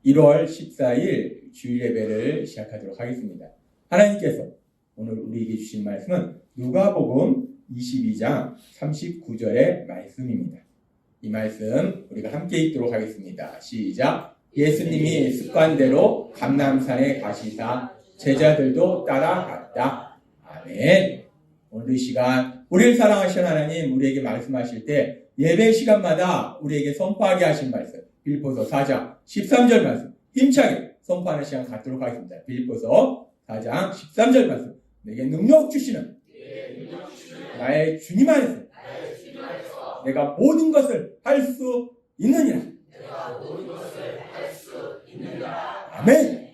1월 14일 주일 예배를 시작하도록 하겠습니다. 하나님께서 오늘 우리에게 주신 말씀은 누가복음 22장 39절의 말씀입니다. 이 말씀 우리가 함께 읽도록 하겠습니다. 시작. 예수님이 습관대로 감람산에 가시사 제자들도 따라갔다. 아멘. 오늘 이 시간 우리를 사랑하시는 하나님 우리에게 말씀하실 때 예배 시간마다 우리에게 선포하게 하신 말씀 빌립보서 4장 13절 말씀 힘차게 선포하는 시간 갖도록 하겠습니다. 빌립보서 4장 13절 말씀 내게 능력 주시는 나의 주님 안에서 내가 모든 것을 할 수 있느니라. 아멘.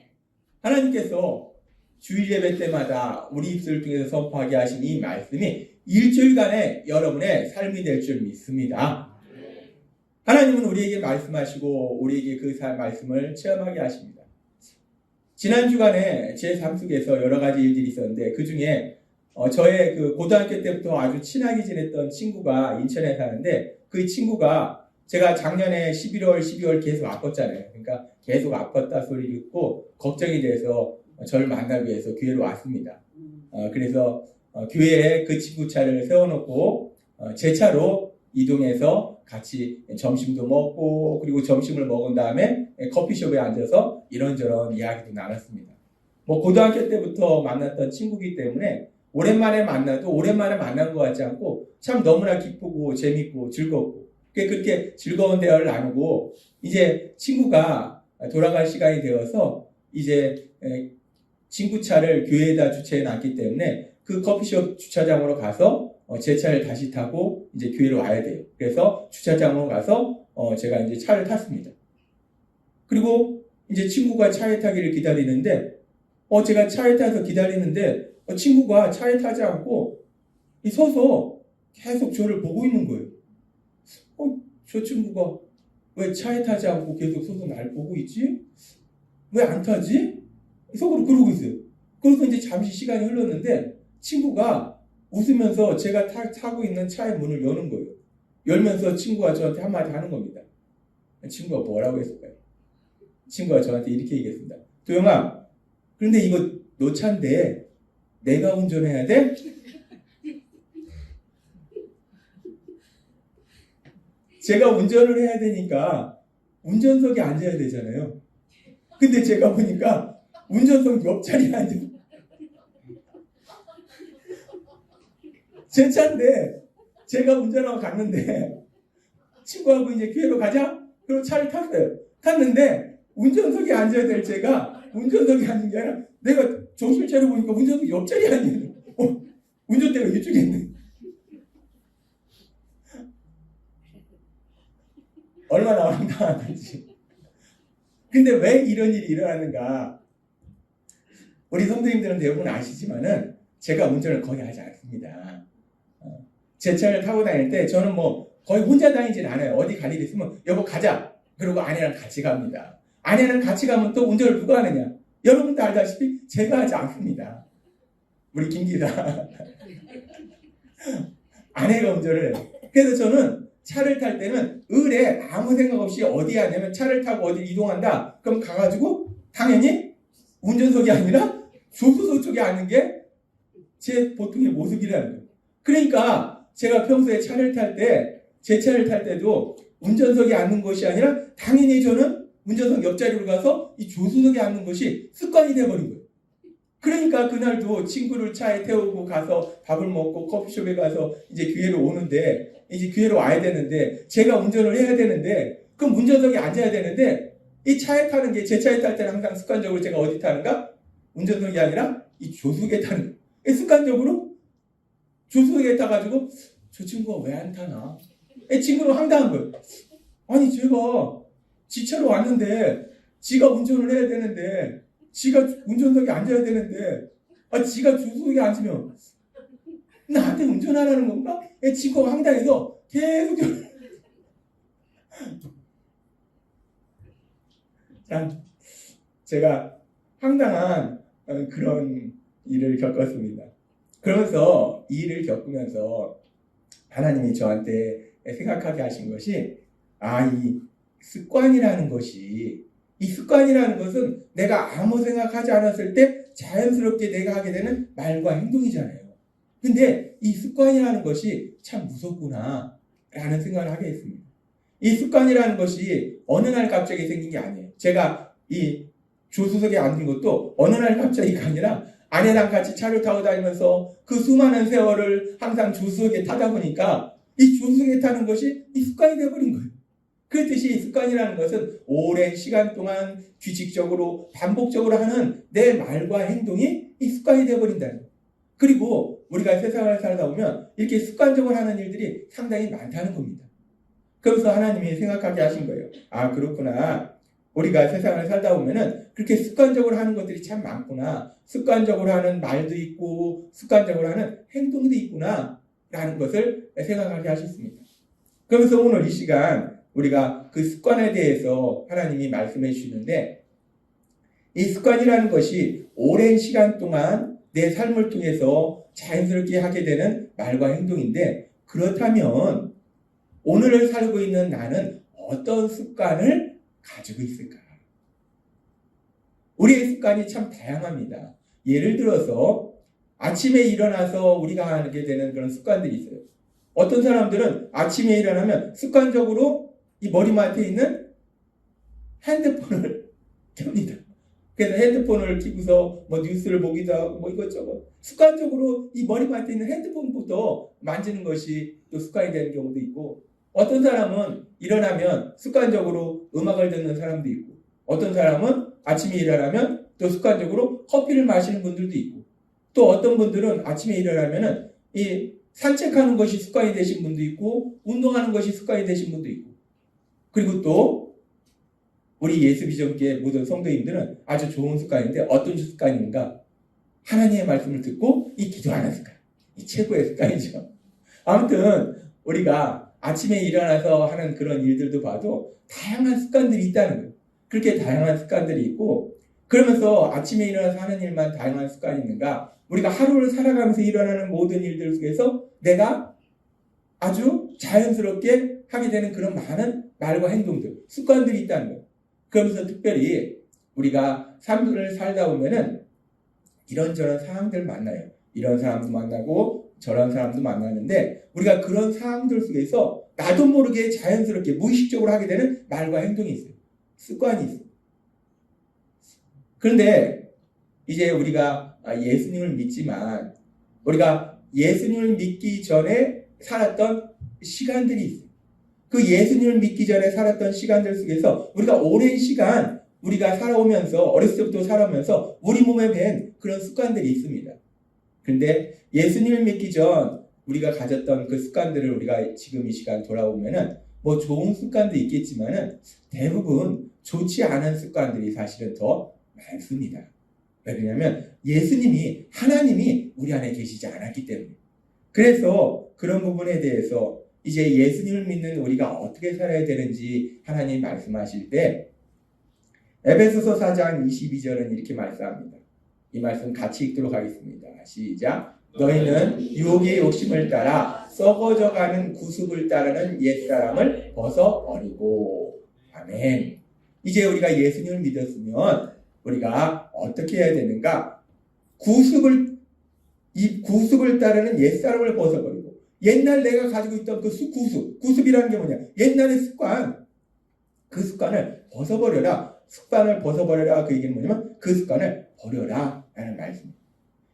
하나님께서 주일 예배 때마다 우리 입술을 통해서 선포하게 하신 이 말씀이 일주일간의 여러분의 삶이 될 줄 믿습니다. 하나님은 우리에게 말씀하시고 우리에게 그 말씀을 체험하게 하십니다. 지난 주간에 제 삶 속에서 여러 가지 일들이 있었는데 그 중에 저의 그 고등학교 때부터 아주 친하게 지냈던 친구가 인천에 사는데 그 친구가 제가 작년에 11월, 12월 계속 아팠잖아요. 그러니까 계속 아팠다 소리를 듣고 걱정이 돼서 저를 만나기 위해서 교회로 왔습니다. 그래서 교회에 그 친구 차를 세워놓고 제 차로 이동해서 같이 점심도 먹고 그리고 점심을 먹은 다음에 커피숍에 앉아서 이런저런 이야기도 나눴습니다. 고등학교 때부터 만났던 친구이기 때문에 오랜만에 만나도 오랜만에 만난 것 같지 않고 참 너무나 기쁘고 재밌고 즐겁고 그렇게 즐거운 대화를 나누고 이제 친구가 돌아갈 시간이 되어서 이제 친구 차를 교회에다 주차해 놨기 때문에 그 커피숍 주차장으로 가서 제 차를 다시 타고 이제 교회로 와야 돼요. 그래서 주차장으로 가서 제가 이제 차를 탔습니다. 그리고 이제 친구가 차에 타기를 기다리는데 제가 차에 타서 기다리는데 친구가 차에 타지 않고 서서 계속 저를 보고 있는 거예요. 저 친구가 왜 차에 타지 않고 계속 서서 날 보고 있지? 왜 안 타지? 속으로 그러고 있어요. 그래서 이제 잠시 시간이 흘렀는데 친구가 웃으면서 제가 타고 있는 차의 문을 여는 거예요. 열면서 친구가 저한테 한마디 하는 겁니다. 친구가 뭐라고 했을까요? 친구가 저한테 이렇게 얘기했습니다. 도영아, 그런데 이거 너 차인데 내가 운전해야 돼? 제가 운전을 해야 되니까 운전석에 앉아야 되잖아요. 근데 제가 보니까 운전석 옆자리에 앉아. 제 차인데 제가 운전하고 갔는데 친구하고 이제 교회로 가자? 그리고 차를 탔어요. 탔는데 운전석에 앉아야 될 제가 운전석에 앉은 게 아니라 내가 정신을 차려보니까 운전석 옆자리에 앉는 운전대가 이쪽에 있네. 얼마나 황당한지. 근데 왜 이런 일이 일어나는가? 우리 선생님들은 대부분 아시지만은 제가 운전을 거의 하지 않습니다. 제 차를 타고 다닐 때 저는 거의 혼자 다니진 않아요. 어디 갈 일 있으면 여보 가자. 그리고 아내랑 같이 갑니다. 아내랑 같이 가면 또 운전을 누가 하느냐? 여러분도 알다시피 제가 하지 않습니다. 우리 김 기사. 아내가 운전을 해요. 그래서 저는 차를 탈 때는 을에 아무 생각 없이 어디 하냐면 차를 타고 어디 이동한다. 그럼 가가지고 당연히 운전석이 아니라 조수석 쪽에 앉는 게 제 보통의 모습이라는 거예요. 그러니까 제가 평소에 차를 탈 때, 제 차를 탈 때도 운전석에 앉는 것이 아니라 당연히 저는 운전석 옆자리로 가서 이 조수석에 앉는 것이 습관이 돼버린 거예요. 그러니까 그날도 친구를 차에 태우고 가서 밥을 먹고 커피숍에 가서 이제 교회로 오는데 이제 교회로 와야 되는데 제가 운전을 해야 되는데 그럼 운전석에 앉아야 되는데 이 차에 타는 게 제 차에 탈 때는 항상 습관적으로 제가 어디 타는가? 운전석이 아니라 이 조수석에 타는 거예요. 습관적으로 조수석에 타가지고 저 친구가 왜 안 타나? 친구는 황당한 거예요. 아니 제가 지 차로 왔는데 지가 운전을 해야 되는데 지가 운전석에 앉아야 되는데 지가 조수석에 앉으면 나한테 운전하라는 건가? 친구가 황당해서 계속 참 제가 황당한 그런 일을 겪었습니다. 그러면서 이 일을 겪으면서 하나님이 저한테 생각하게 하신 것이 이 습관이라는 것이 이 습관이라는 것은 내가 아무 생각하지 않았을 때 자연스럽게 내가 하게 되는 말과 행동이잖아요. 근데 이 습관이라는 것이 참 무섭구나 라는 생각을 하게 됐습니다. 이 습관이라는 것이 어느 날 갑자기 생긴 게 아니에요. 제가 이 조수석에 앉은 것도 어느 날 갑자기가 아니라 아내랑 같이 차를 타고 다니면서 그 수많은 세월을 항상 조수석에 타다 보니까 이 조수석에 타는 것이 이 습관이 되어버린 거예요. 그렇듯이 이 습관이라는 것은 오랜 시간 동안 규칙적으로 반복적으로 하는 내 말과 행동이 이 습관이 되어버린다는 거예요. 그리고 우리가 세상을 살다 보면 이렇게 습관적으로 하는 일들이 상당히 많다는 겁니다. 그래서 하나님이 생각하게 하신 거예요. 아, 그렇구나. 우리가 세상을 살다 보면은 그렇게 습관적으로 하는 것들이 참 많구나. 습관적으로 하는 말도 있고 습관적으로 하는 행동도 있구나 라는 것을 생각하게 하셨습니다. 그러면서 오늘 이 시간 우리가 그 습관에 대해서 하나님이 말씀해 주시는데, 이 습관이라는 것이 오랜 시간 동안 내 삶을 통해서 자연스럽게 하게 되는 말과 행동인데, 그렇다면 오늘을 살고 있는 나는 어떤 습관을 가지고 있을까? 우리의 습관이 참 다양합니다. 예를 들어서 아침에 일어나서 우리가 하게 되는 그런 습관들이 있어요. 어떤 사람들은 아침에 일어나면 습관적으로 이 머리맡에 있는 핸드폰을 켭니다. 그래서 핸드폰을 켜고서 뭐 뉴스를 보기도 하고 뭐 이것저것 습관적으로 이 머리맡에 있는 핸드폰부터 만지는 것이 또 습관이 되는 경우도 있고, 어떤 사람은 일어나면 습관적으로 음악을 듣는 사람도 있고, 어떤 사람은 아침에 일어나면 또 습관적으로 커피를 마시는 분들도 있고, 또 어떤 분들은 아침에 일어나면은 이 산책하는 것이 습관이 되신 분도 있고, 운동하는 것이 습관이 되신 분도 있고, 그리고 또 우리 예수비전교회 모든 성도님들은 아주 좋은 습관인데 어떤 습관인가? 하나님의 말씀을 듣고 이 기도하는 습관. 이 최고의 습관이죠. 아무튼 우리가 아침에 일어나서 하는 그런 일들도 봐도 다양한 습관들이 있다는 거예요. 그렇게 다양한 습관들이 있고, 그러면서 아침에 일어나서 하는 일만 다양한 습관이 있는가? 우리가 하루를 살아가면서 일어나는 모든 일들 속에서 내가 아주 자연스럽게 하게 되는 그런 많은 말과 행동들, 습관들이 있다는 거예요. 그러면서 특별히 우리가 삶을 살다 보면은 이런저런 상황들 만나요. 이런 사람도 만나고 저런 사람도 만나는데, 우리가 그런 상황들 속에서 나도 모르게 자연스럽게 무의식적으로 하게 되는 말과 행동이 있어요. 습관이 있어요. 그런데 이제 우리가 예수님을 믿지만 우리가 예수님을 믿기 전에 살았던 시간들이 있어요. 그 예수님을 믿기 전에 살았던 시간들 속에서 우리가 오랜 시간 우리가 살아오면서, 어렸을 때부터 살아오면서 우리 몸에 밴 그런 습관들이 있습니다. 그런데 예수님을 믿기 전 우리가 가졌던 그 습관들을 우리가 지금 이 시간 돌아보면은 뭐 좋은 습관도 있겠지만은 대부분 좋지 않은 습관들이 사실은 더 많습니다. 왜냐하면 예수님이, 하나님이 우리 안에 계시지 않았기 때문에. 그래서 그런 부분에 대해서 이제 예수님을 믿는 우리가 어떻게 살아야 되는지 하나님 말씀하실 때, 에베소서 4장 22절은 이렇게 말씀합니다. 이 말씀 같이 읽도록 하겠습니다. 시작. 너희는 유혹의 욕심을 따라 썩어져가는 구습을 따르는 옛사람을 벗어버리고. 아멘. 이제 우리가 예수님을 믿었으면 우리가 어떻게 해야 되는가? 구습을 따르는 옛사람을 벗어버리고, 옛날 내가 가지고 있던 그 구습이라는 게 뭐냐? 옛날의 습관, 그 습관을 벗어버려라. 습관을 벗어버려라. 그 얘기는 뭐냐면 그 습관을 버려라 라는 말씀입니다.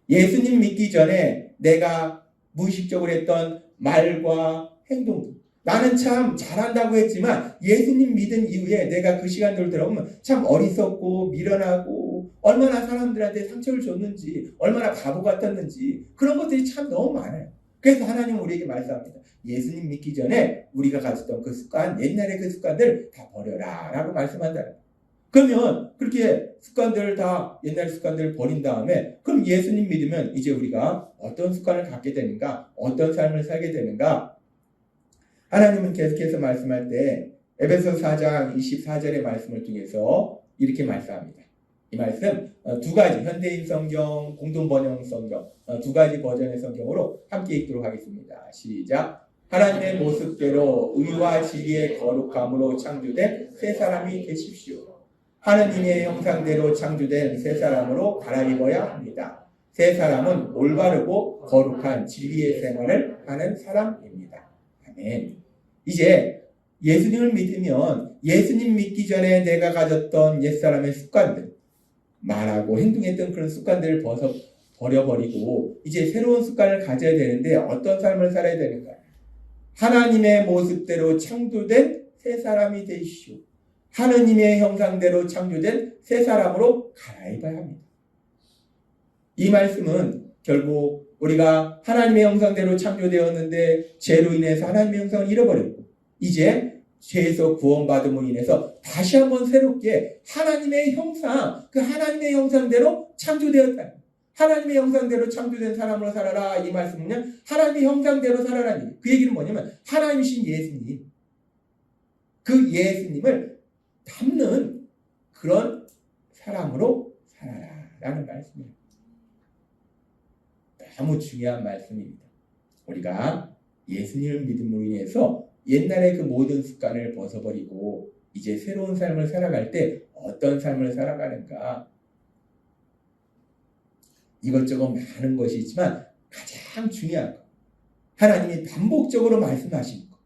예수님 믿기 전에 내가 무의식적으로 했던 말과 행동들, 나는 참 잘한다고 했지만 예수님 믿은 이후에 내가 그 시간들을 들어보면 참 어리석고 미련하고 얼마나 사람들한테 상처를 줬는지, 얼마나 바보 같았는지, 그런 것들이 참 너무 많아요. 그래서 하나님은 우리에게 말씀합니다. 예수님 믿기 전에 우리가 가졌던 그 습관, 옛날의 그 습관들 다 버려라 라고 말씀한다는 거예요. 그러면 그렇게 습관들을 다, 옛날 습관들을 버린 다음에 그럼 예수님 믿으면 이제 우리가 어떤 습관을 갖게 되는가, 어떤 삶을 살게 되는가? 하나님은 계속해서 말씀할 때 에베소 4장 24절의 말씀을 통해서 이렇게 말씀합니다. 이 말씀 두 가지, 현대인 성경, 공동번역 성경, 두 가지 버전의 성경으로 함께 읽도록 하겠습니다. 시작. 하나님의 모습대로 의와 진리의 거룩함으로 창조된 새 사람이 되십시오. 하느님의 형상대로 창조된 새 사람으로 갈아입어야 합니다. 새 사람은 올바르고 거룩한 진리의 생활을 하는 사람입니다. 아멘. 이제 예수님을 믿으면 예수님 믿기 전에 내가 가졌던 옛사람의 습관들, 말하고 행동했던 그런 습관들을 버려버리고 이제 새로운 습관을 가져야 되는데 어떤 삶을 살아야 되는가? 하나님의 모습대로 창조된 새 사람이 되시오. 하느님의 형상대로 창조된 새 사람으로 갈아입어야 합니다. 이 말씀은 결국 우리가 하나님의 형상대로 창조되었는데 죄로 인해서 하나님의 형상을 잃어버렸고 이제 죄에서 구원받음으로 인해서 다시 한번 새롭게 하나님의 형상, 그 하나님의 형상대로 창조되었다. 하나님의 형상대로 창조된 사람으로 살아라. 이 말씀은요, 하나님의 형상대로 살아라니. 그 얘기는 뭐냐면 하나님이신 예수님, 그 예수님을 닮는 그런 사람으로 살아라라는 말씀입니다. 너무 중요한 말씀입니다. 우리가 예수님을 믿음으로 인해서 옛날의 그 모든 습관을 벗어버리고 이제 새로운 삶을 살아갈 때 어떤 삶을 살아가는가? 이것저것 많은 것이 있지만 가장 중요한 것, 하나님이 반복적으로 말씀하시는 것,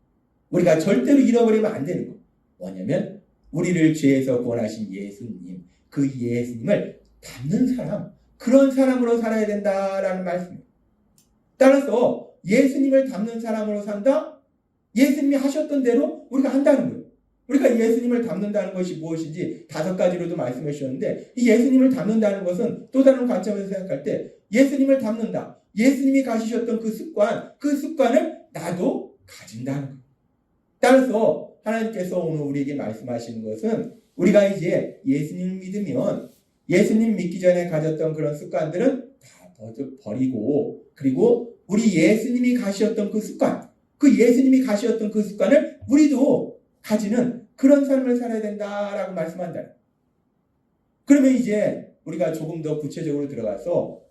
우리가 절대로 잃어버리면 안 되는 것, 뭐냐면 우리를 죄에서 구원하신 예수님, 그 예수님을 닮는 사람, 그런 사람으로 살아야 된다라는 말씀입니다. 따라서 예수님을 닮는 사람으로 산다? 예수님이 하셨던 대로 우리가 한다는 거예요. 우리가 예수님을 닮는다는 것이 무엇인지 5가지로도 말씀해 주셨는데, 이 예수님을 닮는다는 것은 또 다른 관점에서 생각할 때 예수님을 닮는다. 예수님이 가지셨던 그 습관을 나도 가진다는 거예요. 따라서 하나님께서 오늘 우리에게 말씀하시는 것은 우리가 이제 예수님을 믿으면 예수님 믿기 전에 가졌던 그런 습관들은 다 버리고, 그리고 우리 예수님이 가셨던 그 습관, 그 예수님이 가셨던 그 습관을 우리도 가지는 그런 삶을 살아야 된다라고 말씀한다. 그러면 이제 우리가 조금 더 구체적으로 들어가서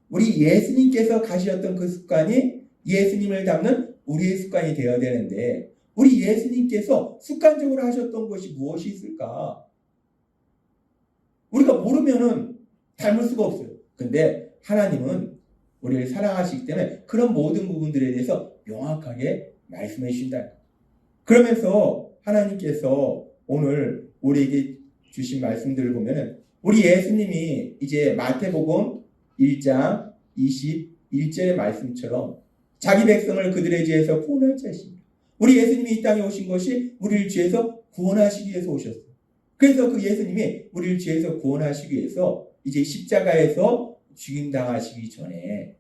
우리 예수님께서 가셨던 그 습관이 예수님을 닮는 우리의 습관이 되어야 되는데, 우리 예수님께서 습관적으로 하셨던 것이 무엇이 있을까? 우리가 모르면은 닮을 수가 없어요. 근데 하나님은 우리를 사랑하시기 때문에 그런 모든 부분들에 대해서 명확하게 말씀해 주신다. 그러면서 하나님께서 오늘 우리에게 주신 말씀들을 보면은 우리 예수님이 이제 마태복음 1장 21절의 말씀처럼 자기 백성을 그들의 죄에서 구원할 자십니다. 우리 예수님이 이 땅에 오신 것이 우리를 죄에서 구원하시기 위해서 오셨어요. 그래서 그 예수님이 우리를 죄에서 구원하시기 위해서 이제 십자가에서 죽임당하시기 전에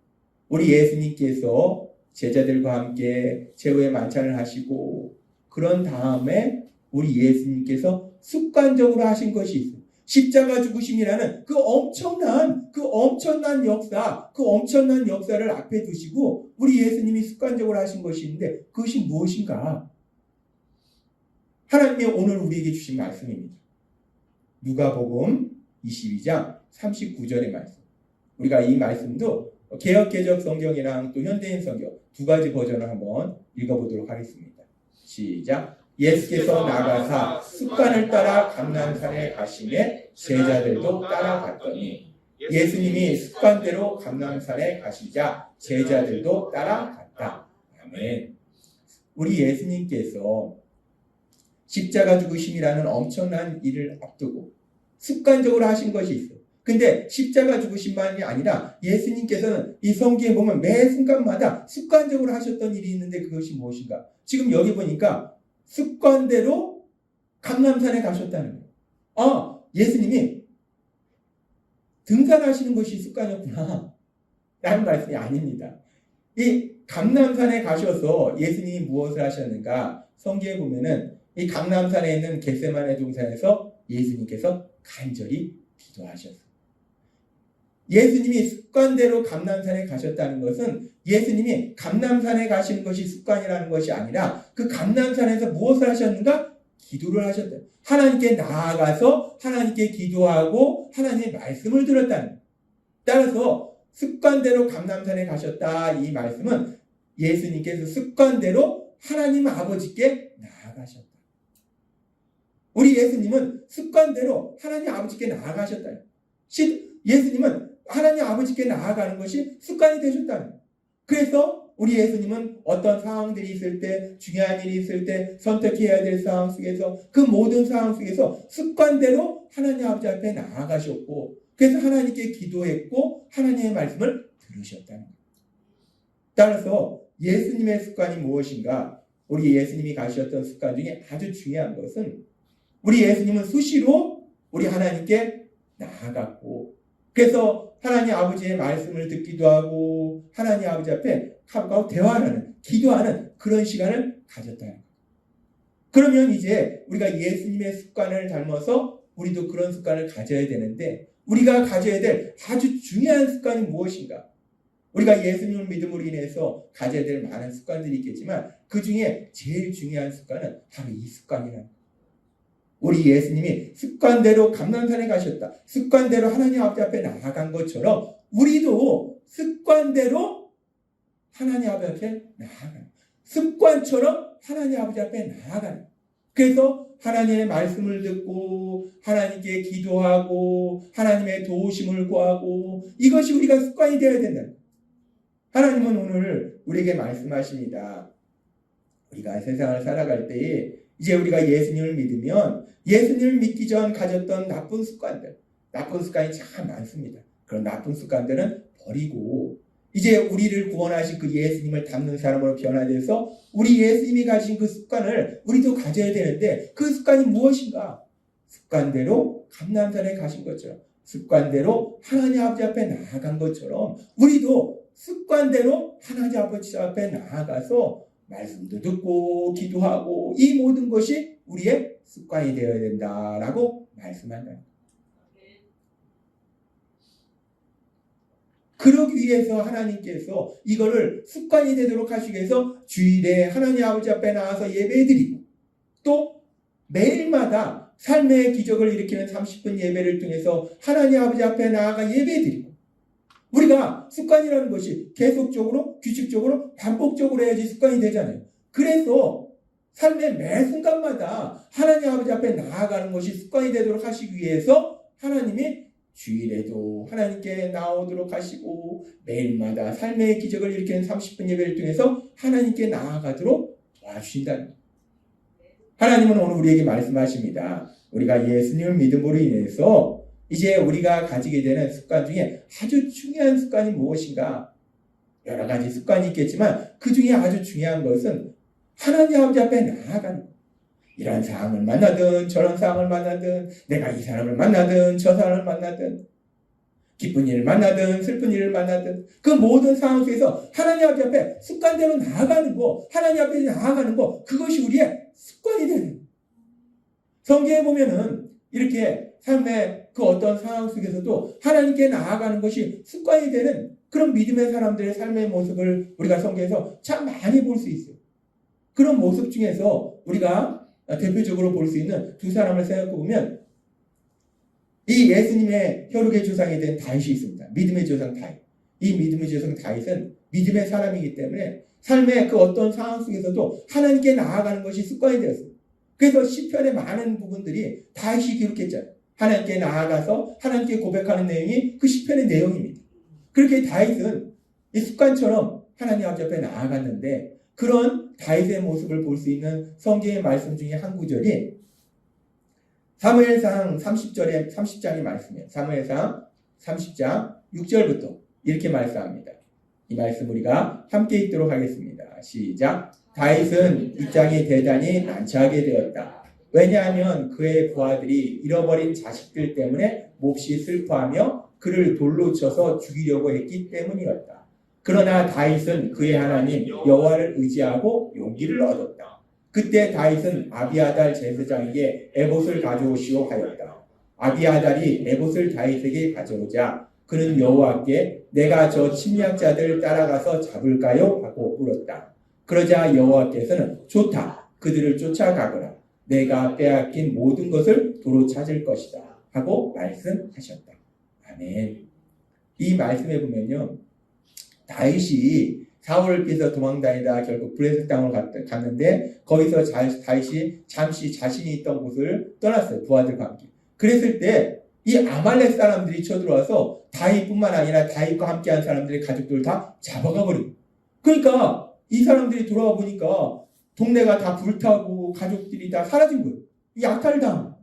우리 예수님께서 제자들과 함께 최후의 만찬을 하시고, 그런 다음에 우리 예수님께서 습관적으로 하신 것이 있어요. 십자가 죽으심이라는 그 엄청난 역사, 그 엄청난 역사를 앞에 두시고 우리 예수님이 습관적으로 하신 것이 있는데, 그것이 무엇인가? 하나님이 오늘 우리에게 주신 말씀입니다. 누가복음 22장 39절의 말씀. 우리가 이 말씀도 개역개적 성경이랑 또 현대인 성경 2가지 버전을 한번 읽어보도록 하겠습니다. 시작. 예수께서 나가사 습관을 따라 감람산에 가시매 제자들도 따라갔더니, 예수님이 습관대로 감람산에 가시자 제자들도 따라갔다. 아멘. 우리 예수님께서 십자가 죽으심이라는 엄청난 일을 앞두고 습관적으로 하신 것이 있어요. 근데 십자가 죽으심만이 아니라 예수님께서는 이 성경에 보면 매 순간마다 습관적으로 하셨던 일이 있는데, 그것이 무엇인가? 지금 여기 보니까 습관대로 감람산에 가셨다는 거예요. 아, 예수님이 등산하시는 것이 습관이었구나 라는 말씀이 아닙니다. 이 감람산에 가셔서 예수님이 무엇을 하셨는가? 성경에 보면은 이 감람산에 있는 겟세마네 동산에서 예수님께서 간절히 기도하셨어요. 예수님이 습관대로 감람산에 가셨다는 것은 예수님이 감람산에 가시는 것이 습관이라는 것이 아니라, 그 감람산에서 무엇을 하셨는가? 기도를 하셨다. 하나님께 나아가서 하나님께 기도하고 하나님의 말씀을 들었다는 거예요. 따라서 습관대로 감람산에 가셨다. 이 말씀은 예수님께서 습관대로 하나님 아버지께 나아가셨다. 우리 예수님은 습관대로 하나님 아버지께 나아가셨다. 예수님은 하나님 아버지께 나아가는 것이 습관이 되셨다. 그래서 우리 예수님은 어떤 상황들이 있을 때, 중요한 일이 있을 때, 선택해야 될 상황 속에서, 그 모든 상황 속에서 습관대로 하나님 아버지 앞에 나아가셨고, 그래서 하나님께 기도했고 하나님의 말씀을 들으셨다는 거예요. 따라서 예수님의 습관이 무엇인가? 우리 예수님이 가셨던 습관 중에 아주 중요한 것은 우리 예수님은 수시로 우리 하나님께 나아갔고, 그래서 하나님 아버지의 말씀을 듣기도 하고 하나님 아버지 앞에 하고 대화하는, 기도하는 그런 시간을 가졌다는 거예요. 그러면 이제 우리가 예수님의 습관을 닮아서 우리도 그런 습관을 가져야 되는데, 우리가 가져야 될 아주 중요한 습관이 무엇인가? 우리가 예수님을 믿음으로 인해서 가져야 될 많은 습관들이 있겠지만 그 중에 제일 중요한 습관은 바로 이 습관이라는 거예요. 우리 예수님이 습관대로 감람산에 가셨다. 습관대로 하나님 앞에 나아간 것처럼 우리도 습관대로 하나님 아버지 앞에 나아가는, 습관처럼 하나님 아버지 앞에 나아가는. 그래서 하나님의 말씀을 듣고 하나님께 기도하고 하나님의 도우심을 구하고, 이것이 우리가 습관이 되어야 된다. 하나님은 오늘 우리에게 말씀하십니다. 우리가 세상을 살아갈 때에 이제 우리가 예수님을 믿으면 예수님을 믿기 전 가졌던 나쁜 습관들, 나쁜 습관이 참 많습니다. 그런 나쁜 습관들은 버리고 이제 우리를 구원하신 그 예수님을 닮는 사람으로 변화돼서 우리 예수님이 가진 그 습관을 우리도 가져야 되는데, 그 습관이 무엇인가? 습관대로 감람산에 가신 것처럼, 습관대로 하나님 아버지 앞에 나아간 것처럼 우리도 습관대로 하나님 아버지 앞에 나아가서 말씀도 듣고 기도하고, 이 모든 것이 우리의 습관이 되어야 된다라고 말씀한다. 그러기 위해서 하나님께서 이거를 습관이 되도록 하시기 위해서 주일에 하나님 아버지 앞에 나와서 예배드리고, 또 매일마다 삶의 기적을 일으키는 30분 예배를 통해서 하나님 아버지 앞에 나아가 예배드리고, 우리가 습관이라는 것이 계속적으로, 규칙적으로, 반복적으로 해야지 습관이 되잖아요. 그래서 삶의 매 순간마다 하나님 아버지 앞에 나아가는 것이 습관이 되도록 하시기 위해서 하나님이 주일에도 하나님께 나오도록 하시고, 매일마다 삶의 기적을 일으키는 30분 예배를 통해서 하나님께 나아가도록 도와주신다는 거예요. 하나님은 오늘 우리에게 말씀하십니다. 우리가 예수님을 믿음으로 인해서 이제 우리가 가지게 되는 습관 중에 아주 중요한 습관이 무엇인가? 여러 가지 습관이 있겠지만 그 중에 아주 중요한 것은 하나님 아버지 앞에 나아가는 거예요. 이런 상황을 만나든 저런 상황을 만나든, 내가 이 사람을 만나든 저 사람을 만나든, 기쁜 일을 만나든 슬픈 일을 만나든, 그 모든 상황 속에서 하나님 아버지 앞에 습관대로 나아가는 거, 하나님 앞에 나아가는 거, 그것이 우리의 습관이 되는 거예요. 성경에 보면은 이렇게 삶의 그 어떤 상황 속에서도 하나님께 나아가는 것이 습관이 되는 그런 믿음의 사람들의 삶의 모습을 우리가 성경에서 참 많이 볼 수 있어요. 그런 모습 중에서 우리가 대표적으로 볼 수 있는 두 사람을 생각해 보면, 이 예수님의 혈육의 조상이 된 다윗이 있습니다. 믿음의 조상 다윗. 이 믿음의 조상 다윗은 믿음의 사람이기 때문에 삶의 그 어떤 상황 속에서도 하나님께 나아가는 것이 습관이 되었어요. 그래서 시편의 많은 부분들이 다윗이 기록했잖아요. 하나님께 나아가서 하나님께 고백하는 내용이 그 시편의 내용입니다. 그렇게 다윗은 이 습관처럼 하나님 아버지 앞에 나아갔는데, 그런 다윗의 모습을 볼 수 있는 성경의 말씀 중에 한 구절이 사무엘상 30장의 말씀이에요. 사무엘상 30장 6절부터 이렇게 말씀합니다. 이 말씀 우리가 함께 읽도록 하겠습니다. 시작. 다윗은 입장이 대단히 난처하게 되었다. 왜냐하면 그의 부하들이 잃어버린 자식들 때문에 몹시 슬퍼하며 그를 돌로 쳐서 죽이려고 했기 때문이었다. 그러나 다윗은 그의 하나님 여호와를 의지하고 용기를 얻었다. 그때 다윗은 아비아달 제사장에게 에봇을 가져오시오 하였다. 아비아달이 에봇을 다윗에게 가져오자 그는 여호와께 내가 저 침략자들 따라가서 잡을까요? 하고 물었다. 그러자 여호와께서는 좋다. 그들을 쫓아가거라. 내가 빼앗긴 모든 것을 도로 찾을 것이다. 하고 말씀하셨다. 아멘. 이 말씀에 보면요, 다윗이 사울을 피해서 도망다니다 결국 블레셋 땅으로 갔는데 거기서 다윗이 잠시 자신이 있던 곳을 떠났어요. 부하들과 함께. 그랬을 때 이 아말렉 사람들이 쳐들어와서 다윗뿐만 아니라 다윗과 함께한 사람들의 가족들 다 잡아가 버리고, 그러니까 이 사람들이 돌아와 보니까 동네가 다 불타고 가족들이 다 사라진 거예요. 약탈당.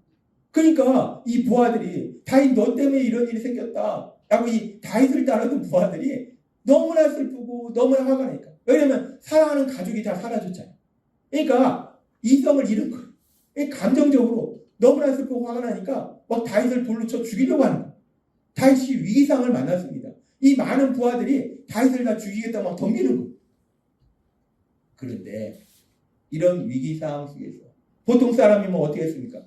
그러니까 이 부하들이 다윗 너 때문에 이런 일이 생겼다 라고 이 다윗을 따르던 부하들이 너무나 슬프고 너무나 화가 나니까. 왜냐면 사랑하는 가족이 다 사라졌잖아요. 그러니까 이성을 잃은 거예요. 감정적으로 너무나 슬프고 화가 나니까 막 다윗을 돌로 쳐 죽이려고 하는 거예요. 다윗이 위기상을 만났습니다. 이 많은 부하들이 다윗을 다 죽이겠다고 막 덤비는 거예요. 그런데 이런 위기상황 속에서 보통 사람이 뭐 어떻게 했습니까?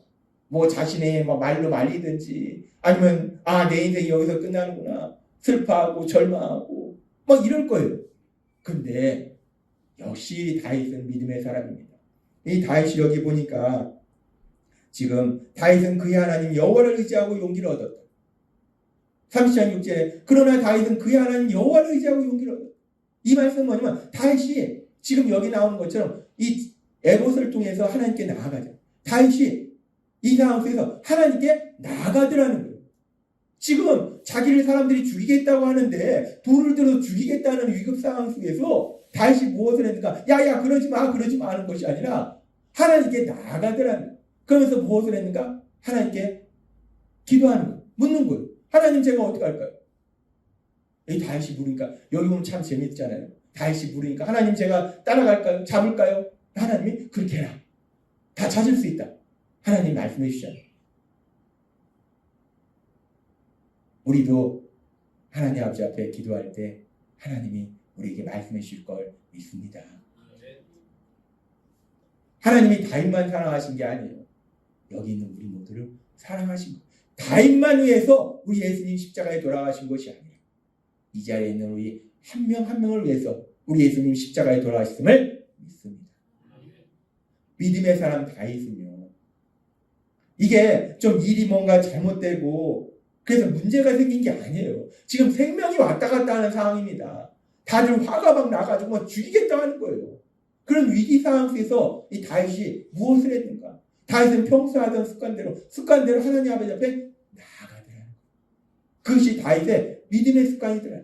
뭐 자신의 뭐 말로 말리든지 아니면 내 인생이 여기서 끝나는구나 슬퍼하고 절망하고 막 이럴 거예요. 근데 역시 다윗은 믿음의 사람입니다. 이 다윗이 여기 보니까 지금 다윗은 그의 하나님 여호와를 의지하고 용기를 얻었다. 30장 6절에 그러나 다윗은 그의 하나님 여호와를 의지하고 용기를 얻었다. 이 말씀은 뭐냐면 다윗이 지금 여기 나오는 것처럼 이 에봇을 통해서 하나님께 나아가자. 다윗이 이 상황 속에서 하나님께 나아가더라는 거예요. 지금 자기를 사람들이 죽이겠다고 하는데 돌을 들어 죽이겠다는 위급 상황 속에서 다윗이 무엇을 했는가? 야야 그러지 마 하는 것이 아니라 하나님께 나아가더라는 거예요. 그러면서 무엇을 했는가? 하나님께 기도하는 거예요. 묻는 거예요. 하나님 제가 어떻게 할까요? 이 다윗이 물으니까 여기 보면 참 재밌잖아요. 다윗이 물으니까 하나님 제가 따라갈까요? 잡을까요? 하나님이 그렇게 해라. 다 찾을 수 있다. 하나님 말씀해 주시잖아요. 우리도 하나님 아버지 앞에 기도할 때 하나님이 우리에게 말씀해 주실 걸 믿습니다. 하나님이 다윗만 사랑하신 게 아니에요. 여기 있는 우리 모두를 사랑하신 거예요. 다윗만 위해서 우리 예수님 십자가에 돌아가신 것이 아니에요. 이 자리에 있는 우리 한 명 한 명을 위해서 우리 예수님 십자가에 돌아가셨음을 믿습니다. 믿음의 사람 다윗은요. 이게 좀 일이 뭔가 잘못되고 그래서 문제가 생긴 게 아니에요. 지금 생명이 왔다 갔다 하는 상황입니다. 다들 화가 막 나가지고 막 죽이겠다 하는 거예요. 그런 위기 상황 속에서 이 다윗이 무엇을 했는가? 다윗은 평소 하던 습관대로 하나님 아버지 앞에 나아가더라. 그것이 다윗의 믿음의 습관이더라.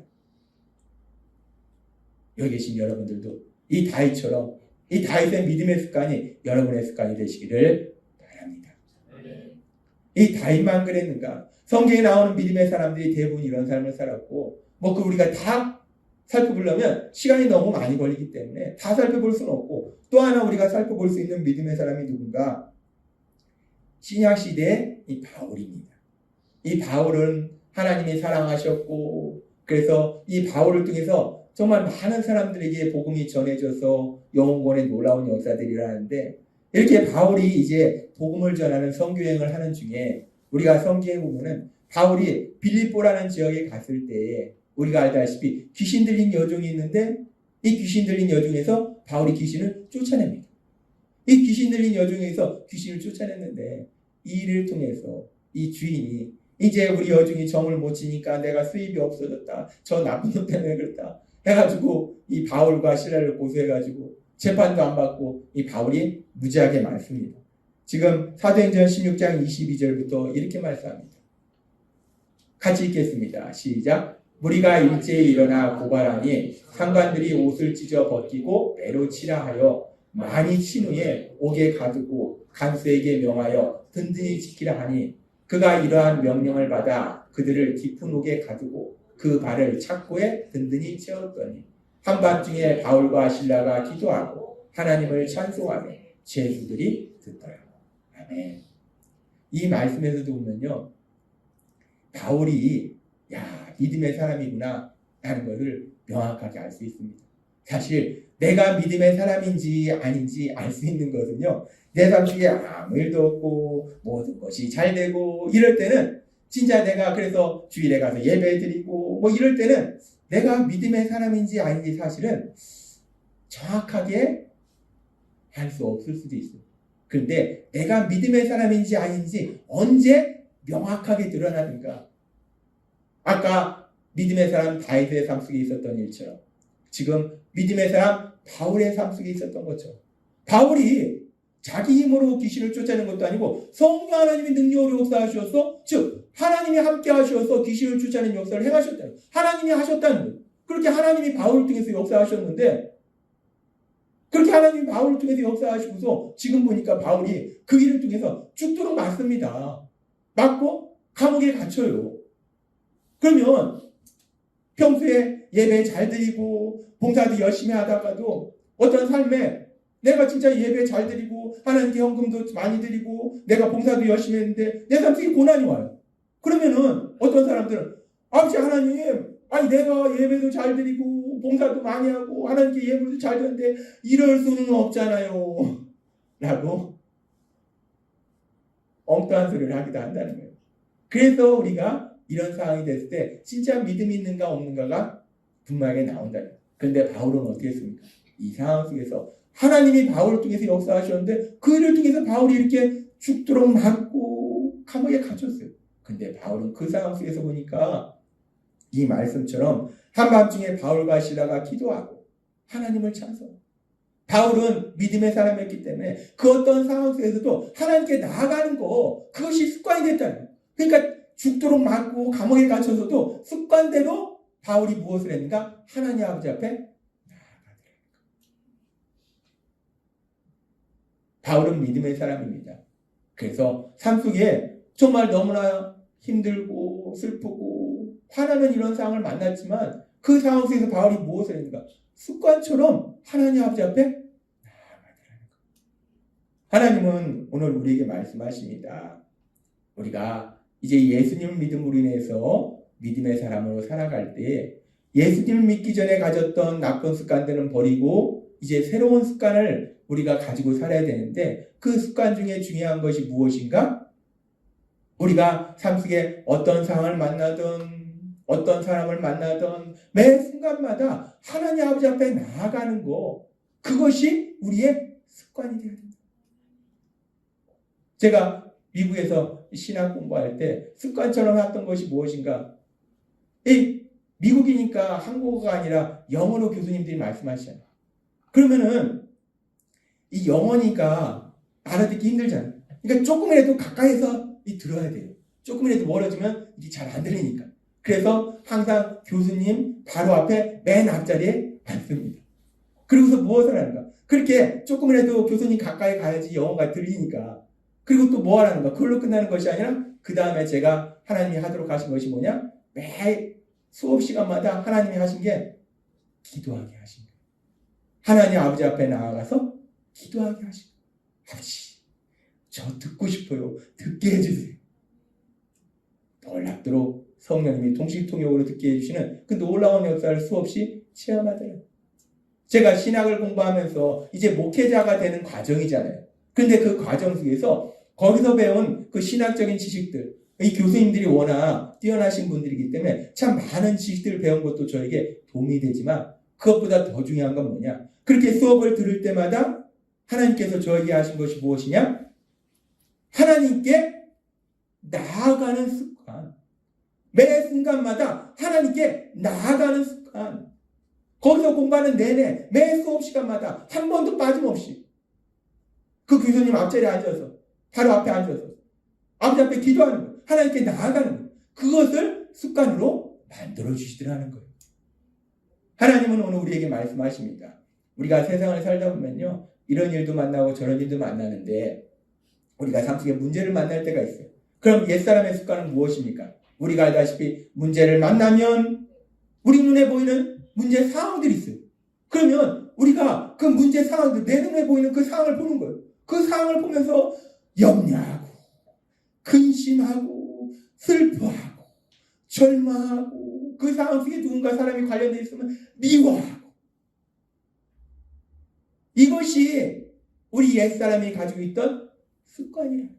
여기 계신 여러분들도 이 다윗처럼 이 다윗의 믿음의 습관이 여러분의 습관이 되시기를 바랍니다. 이 다윗만 그랬는가? 성경에 나오는 믿음의 사람들이 대부분 이런 삶을 살았고 우리가 다 살펴보려면 시간이 너무 많이 걸리기 때문에 다 살펴볼 수는 없고, 또 하나 우리가 살펴볼 수 있는 믿음의 사람이 누군가? 신약시대의 이 바울입니다. 이 바울은 하나님이 사랑하셨고 그래서 이 바울을 통해서 정말 많은 사람들에게 복음이 전해져서 영혼권의 놀라운 역사들이라는데, 이렇게 바울이 이제 복음을 전하는 선교행을 하는 중에 우리가 성경에 보면은 바울이 빌립보라는 지역에 갔을 때에 우리가 알다시피 귀신 들린 여종이 있는데 이 귀신 들린 여종에서 바울이 귀신을 쫓아냅니다. 이 귀신 들린 여종에서 귀신을 쫓아냈는데 이 일을 통해서 이 주인이 이제 우리 여종이 정을 못 치니까 내가 수입이 없어졌다. 저 나쁜 놈 때문에 그렇다. 해가지고 이 바울과 실라를 고소해가지고 재판도 안 받고 이 바울이 무죄하게 맞습니다. 지금 사도행전 16장 22절부터 이렇게 말씀합니다. 같이 읽겠습니다. 시작. 무리가 일제히 일어나 고발하니 상관들이 옷을 찢어 벗기고 매로 치라 하여 많이 친 후에 옥에 가두고 간수에게 명하여 든든히 지키라 하니 그가 이러한 명령을 받아 그들을 깊은 옥에 가두고 그 발을 착고에 든든히 채웠더니 한밤중에 바울과 실라가 기도하고 하나님을 찬송하며 죄수들이 듣더라. 아멘. 이 말씀에서도 보면요, 바울이 믿음의 사람이구나 하는 것을 명확하게 알 수 있습니다. 사실 내가 믿음의 사람인지 아닌지 알 수 있는 것은요, 내 삶 속에 아무 일도 없고 모든 것이 잘 되고 이럴 때는 진짜 내가 그래서 주일에 가서 예배 드리고 이럴 때는 내가 믿음의 사람인지 아닌지 사실은 정확하게 알 수 없을 수도 있어요. 그런데 내가 믿음의 사람인지 아닌지 언제 명확하게 드러나는가? 아까 믿음의 사람 다윗의 삶 속에 있었던 일처럼 지금 믿음의 사람 바울의 삶 속에 있었던 것처럼 바울이 자기 힘으로 귀신을 쫓아내는 것도 아니고 성령 하나님이 능력으로 역사하셔서 즉 하나님이 함께 하셔서 귀신을 쫓아내는 역사를 행하셨다는 하나님이 하셨다는 거예요. 그렇게 하나님이 바울을 통해서 역사하셨는데 그렇게 하나님이 바울을 통해서 역사하시고서 지금 보니까 바울이 그 일을 통해서 죽도록 맞습니다. 맞고 감옥에 갇혀요. 그러면 평소에 예배 잘 드리고 봉사도 열심히 하다가도 어떤 삶에 내가 진짜 예배 잘 드리고 하나님께 헌금도 많이 드리고 내가 봉사도 열심히 했는데 내 삶 속에 고난이 와요. 그러면은 어떤 사람들은 아버지 하나님 아니 내가 예배도 잘 드리고 봉사도 많이 하고 하나님께 예물도 잘 드는데 이럴 수는 없잖아요 라고 엉뚱한 소리를 하기도 한다는 거예요. 그래서 우리가 이런 상황이 됐을 때 진짜 믿음이 있는가 없는가가 분명하게 나온다는 거예요. 그런데 바울은 어떻게 했습니까? 이 상황 속에서 하나님이 바울을 통해서 역사하셨는데 그 일을 통해서 바울이 이렇게 죽도록 맞고 감옥에 갇혔어요. 근데 바울은 그 상황 속에서 보니까 이 말씀처럼 한밤중에 바울과 시라가 기도하고 하나님을 찬송. 바울은 믿음의 사람이었기 때문에 그 어떤 상황 속에서도 하나님께 나아가는 거 그것이 습관이 됐다는 거예요. 그러니까 죽도록 맞고 감옥에 갇혀서도 습관대로 바울이 무엇을 했는가? 하나님 아버지 앞에 나아가더라. 바울은 믿음의 사람입니다. 그래서 삶 속에 정말 너무나 힘들고 슬프고 화나는 이런 상황을 만났지만 그 상황 속에서 바울이 무엇을 했는가? 습관처럼 하나님 아버지 앞에 나아가더라는 거예요. 하나님은 오늘 우리에게 말씀하십니다. 우리가 이제 예수님을 믿음으로 인해서 믿음의 사람으로 살아갈 때 예수님을 믿기 전에 가졌던 나쁜 습관들은 버리고 이제 새로운 습관을 우리가 가지고 살아야 되는데 그 습관 중에 중요한 것이 무엇인가? 우리가 삶 속에 어떤 상황을 만나든 어떤 사람을 만나든 매 순간마다 하나님 아버지 앞에 나아가는 거 그것이 우리의 습관이 되어야 된다. 제가 미국에서 신학 공부할 때 습관처럼 했던 것이 무엇인가? 이 미국이니까 한국어가 아니라 영어로 교수님들이 말씀하시잖아요. 그러면은 이 영어니까 알아듣기 힘들잖아요. 그러니까 조금이라도 가까이서 들어야 돼요. 조금이라도 멀어지면 이게 잘 안 들리니까. 그래서 항상 교수님 바로 앞에 맨 앞자리에 앉습니다. 그리고서 무엇을 하는가? 그렇게 조금이라도 교수님 가까이 가야지 영어가 들리니까. 그리고 또 뭐 하라는 거? 그걸로 끝나는 것이 아니라 그 다음에 제가 하나님이 하도록 하신 것이 뭐냐? 매 수업 시간마다 하나님이 하신 게 기도하게 하신 거예요. 하나님 아버지 앞에 나아가서 기도하게 하신 거예요. 아버지, 저 듣고 싶어요. 듣게 해주세요. 놀랍도록 성령님이 통식통역으로 듣게 해주시는 그 놀라운 역사를 수없이 체험하더라고요. 제가 신학을 공부하면서 이제 목회자가 되는 과정이잖아요. 근데 그 과정 속에서 거기서 배운 그 신학적인 지식들, 이 교수님들이 워낙 뛰어나신 분들이기 때문에 참 많은 지식들을 배운 것도 저에게 도움이 되지만 그것보다 더 중요한 건 뭐냐? 그렇게 수업을 들을 때마다 하나님께서 저에게 하신 것이 무엇이냐? 하나님께 나아가는 습관. 매 순간마다 하나님께 나아가는 습관. 거기서 공부하는 내내 매 수업 시간마다 한 번도 빠짐없이 그 교수님 앞자리에 앉아서 바로 앞에 앉아서 아버지 앞에 기도하는 거예요. 하나님께 나아가는 거예요. 그것을 습관으로 만들어주시더라는 거예요. 하나님은 오늘 우리에게 말씀하십니다. 우리가 세상을 살다 보면요. 이런 일도 만나고 저런 일도 만나는데 우리가 삶 속에 문제를 만날 때가 있어요. 그럼 옛사람의 습관은 무엇입니까? 우리가 알다시피 문제를 만나면 우리 눈에 보이는 문제 상황들이 있어요. 그러면 우리가 그 문제 상황들, 내 눈에 보이는 그 상황을 보는 거예요. 그 상황을 보면서 염려하고 근심하고 슬퍼하고 절망하고 그 상황 속에 누군가 사람이 관련되어 있으면 미워하고 이것이 우리 옛사람이 가지고 있던 습관이에요.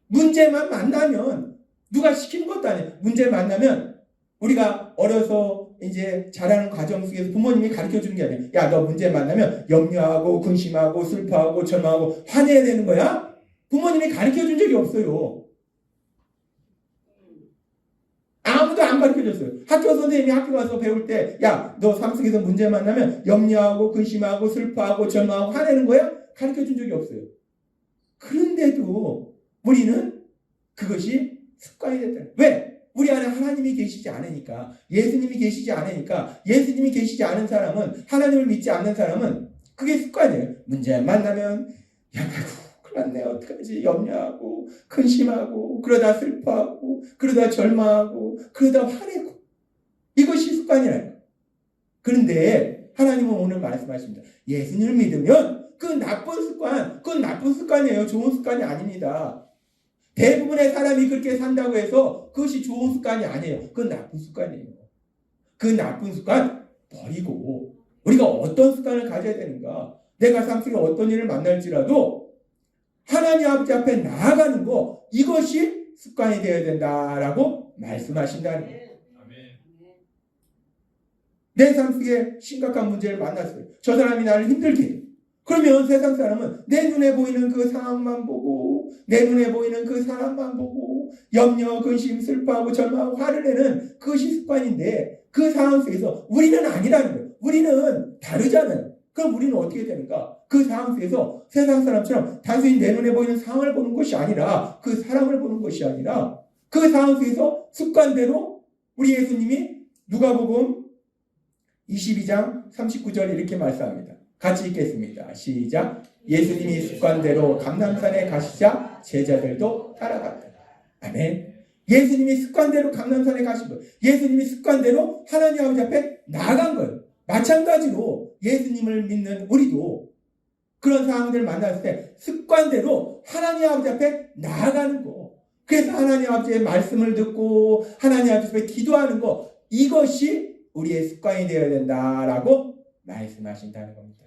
문제만 만나면 누가 시키는 것도 아니에요. 문제 만나면 우리가 어려서 이제 자라는 과정 속에서 부모님이 가르쳐 주는 게 아니에요. 야, 너 문제 만나면 염려하고 근심하고 슬퍼하고 절망하고 화내야 되는 거야? 부모님이 가르쳐 준 적이 없어요. 아무 아무도 안 가르쳐줬어요. 학교 선생님이 학교 가서 배울 때, 야, 너 삶 속에서 문제 만나면 염려하고 근심하고 슬퍼하고 절망하고 화내는 거야? 가르쳐준 적이 없어요. 그런데도 우리는 그것이 습관이 됐다. 왜? 우리 안에 하나님이 계시지 않으니까, 예수님이 계시지 않으니까, 예수님이 계시지 않은 사람은, 하나님을 믿지 않는 사람은 그게 습관이에요. 문제 만나면 야, 큰일 났네, 어떡하지? 염려하고 근심하고 그러다 슬퍼하고 그러다 절망하고 그러다 화내고, 이것이 습관이라는 거예요. 그런데 하나님은 오늘 말씀하십니다. 예수님을 믿으면 그 나쁜 습관, 그건 나쁜 습관이에요. 좋은 습관이 아닙니다. 대부분의 사람이 그렇게 산다고 해서 그것이 좋은 습관이 아니에요. 그건 나쁜 습관이에요. 그 나쁜 습관 버리고 우리가 어떤 습관을 가져야 되는가? 내가 삶 속에 어떤 일을 만날지라도 하나님 아버지 앞에 나아가는 거, 이것이 습관이 되어야 된다라고 말씀하신다는 거예요. 내 삶 속에 심각한 문제를 만났어요. 저 사람이 나를 힘들게 해요. 그러면 세상 사람은 내 눈에 보이는 그 상황만 보고, 내 눈에 보이는 그 사람만 보고 염려, 근심, 슬퍼하고 절망하고 화를 내는 그것이 습관인데, 그 상황 속에서 우리는 아니라는 거예요. 우리는 다르잖아요. 그럼 우리는 어떻게 되는가? 그 상황 속에서 세상 사람처럼 단순히 내 눈에 보이는 상황을 보는 것이 아니라, 그 사람을 보는 것이 아니라, 그 상황 속에서 습관대로 우리 예수님이 누가복음 22장 39절 이렇게 말씀합니다. 같이 읽겠습니다. 시작. 예수님이 습관대로 감람산에 가시자 제자들도 따라갔다. 아멘. 예수님이 습관대로 감람산에 가신 거예요. 예수님이 습관대로 하나님 아버지 앞에 나아간 거예요. 마찬가지로 예수님을 믿는 우리도 그런 상황들을 만났을 때 습관대로 하나님 아버지 앞에 나아가는 거, 그래서 하나님 아버지의 말씀을 듣고 하나님 아버지 앞에 기도하는 거, 이것이 우리의 습관이 되어야 된다라고 말씀하신다는 겁니다.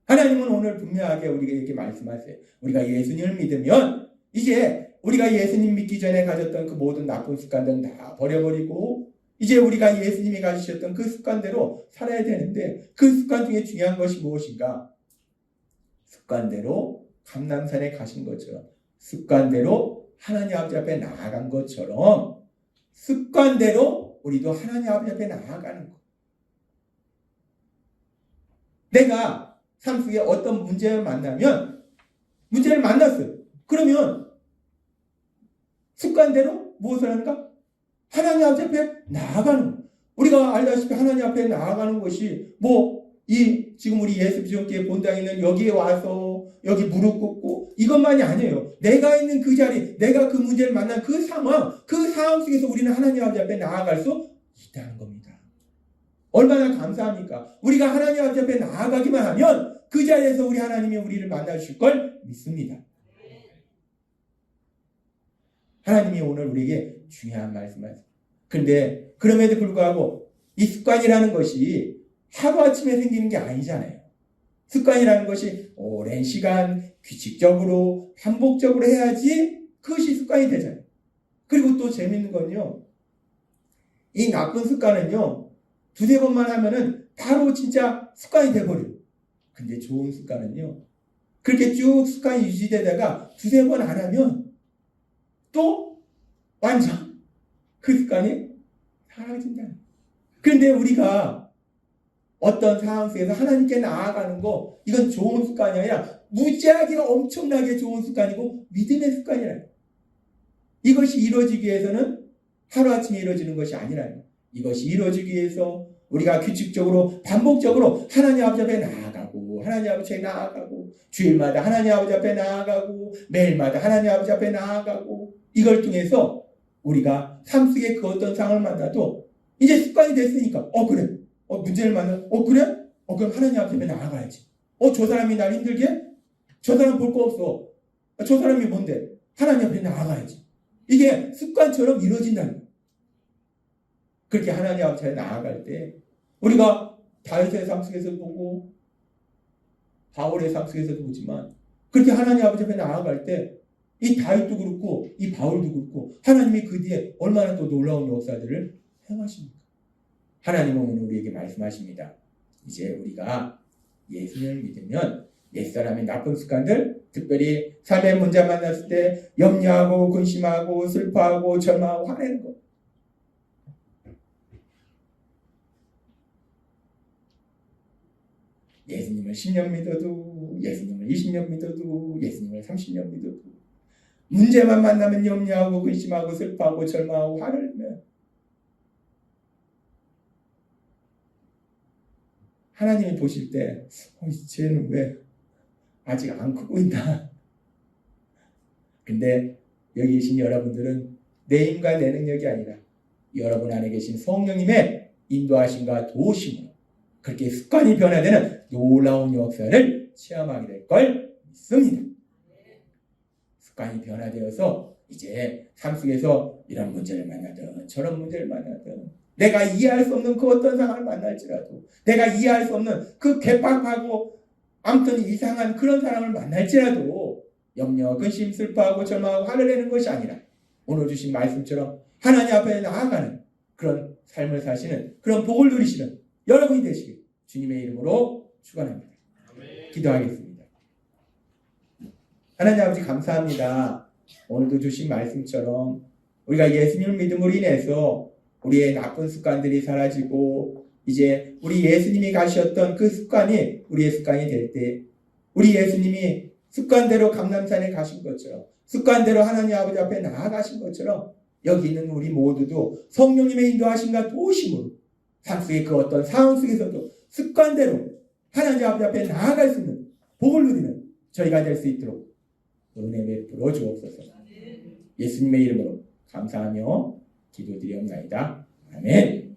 하나님은 오늘 분명하게 우리에게 이렇게 말씀하세요. 우리가 예수님을 믿으면 이제 우리가 예수님 믿기 전에 가졌던 그 모든 나쁜 습관들은 다 버려버리고 이제 우리가 예수님이 가지셨던 그 습관대로 살아야 되는데, 그 습관 중에 중요한 것이 무엇인가? 습관대로 감람산에 가신 것처럼, 습관대로 하나님 아버지 앞에 나아간 것처럼 습관대로 우리도 하나님 아버지 앞에 나아가는 것. 내가 삶 속에 어떤 문제를 만나면, 문제를 만났어요. 그러면 습관대로 무엇을 하는가? 하나님 아버지 앞에 나아가는 것. 우리가 알다시피 하나님 앞에 나아가는 것이 지금 우리 예수 비전교회 본당에 있는 여기에 와서 여기 무릎 꿇고 이것만이 아니에요. 내가 있는 그 자리, 내가 그 문제를 만난 그 상황 속에서 우리는 하나님 아버지 앞에 나아갈 수 있다는 겁니다. 얼마나 감사합니까? 우리가 하나님 아버지 앞에 나아가기만 하면 그 자리에서 우리 하나님이 우리를 만나실 걸 믿습니다. 하나님이 오늘 우리에게 중요한 말씀을. 그런데 그럼에도 불구하고 이 습관이라는 것이 하루아침에 생기는 게 아니잖아요. 습관이라는 것이 오랜 시간 규칙적으로 반복적으로 해야지 그것이 습관이 되잖아요. 그리고 또 재밌는 건요, 이 나쁜 습관은요 두세 번만 하면은 바로 진짜 습관이 돼버려요. 근데 좋은 습관은요 그렇게 쭉 습관이 유지되다가 두세 번 안 하면 또 완전 그 습관이 사라진다. 그런데 우리가 어떤 상황 속에서 하나님께 나아가는 거, 이건 좋은 습관이 아니라 무지하게 엄청나게 좋은 습관이고 믿음의 습관이라요. 이것이 이루어지기 위해서는 하루아침에 이루어지는 것이 아니라요. 이것이 이루어지기 위해서 우리가 규칙적으로 반복적으로 하나님 아버지 앞에 나아가고, 하나님 아버지 앞에 나아가고, 주일마다 하나님 아버지 앞에 나아가고, 매일마다 하나님 아버지 앞에 나아가고, 이걸 통해서 우리가 삶 속에 그 어떤 상황을 만나도 이제 습관이 됐으니까 그래, 문제를 만나, 그래? 그럼 하나님 앞에 나아가야지. 저 사람이 날 힘들게 해? 저 사람 볼 거 없어. 저 사람이 뭔데? 하나님 앞에 나아가야지. 이게 습관처럼 이루어진다는 거예요. 그렇게 하나님 앞에 나아갈 때 우리가 다윗의 삶 속에서 보고 바울의 삶 속에서도 보지만, 그렇게 하나님 아버지 앞에 나아갈 때 이 다윗도 그렇고 이 바울도 그렇고 하나님이 그 뒤에 얼마나 또 놀라운 역사들을 행하십니까? 하나님은 오늘 우리에게 말씀하십니다. 이제 우리가 예수님을 믿으면 옛사람의 나쁜 습관들, 특별히 삶의 문제 만났을 때 염려하고 근심하고 슬퍼하고 절망하고 화내는 것, 예수님을 10년 믿어도, 예수님을 20년 믿어도, 예수님을 30년 믿어도 문제만 만나면 염려하고 근심하고 슬퍼하고 절망하고 화를 내면 하나님이 보실 때 쟤는 왜 아직 안 크고 있나? 근데 여기 계신 여러분들은 내 힘과 내 능력이 아니라 여러분 안에 계신 성령님의 인도하심과 도우심으로 그렇게 습관이 변화되는 놀라운 역사를 체험하게 될 걸 믿습니다. 습관이 변화되어서 이제 삶 속에서 이런 문제를 만나든 저런 문제를 만나든 내가 이해할 수 없는 그 어떤 상황을 만날지라도 내가 이해할 수 없는 그 괴팍하고 아무튼 이상한 그런 사람을 만날지라도 염려, 근심, 슬퍼하고 절망하고 화를 내는 것이 아니라 오늘 주신 말씀처럼 하나님 앞에 나아가는 그런 삶을 사시는 그런 복을 누리시는 여러분이 되시길 주님의 이름으로 축원합니다. 기도하겠습니다. 하나님 아버지 감사합니다. 오늘도 주신 말씀처럼 우리가 예수님을 믿음으로 인해서 우리의 나쁜 습관들이 사라지고 이제 우리 예수님이 가셨던 그 습관이 우리의 습관이 될 때 우리 예수님이 습관대로 감람산에 가신 것처럼 습관대로 하나님 아버지 앞에 나아가신 것처럼 여기 있는 우리 모두도 성령님의 인도하심과 도우심으로 삶 속의 그 어떤 상황 속에서도 습관대로 하나님 아버지 앞에 나아갈 수 있는 복을 누리는 저희가 될 수 있도록 은혜 베풀어 주옵소서. 예수님의 이름으로 감사하며 기도드리옵나이다. 아멘.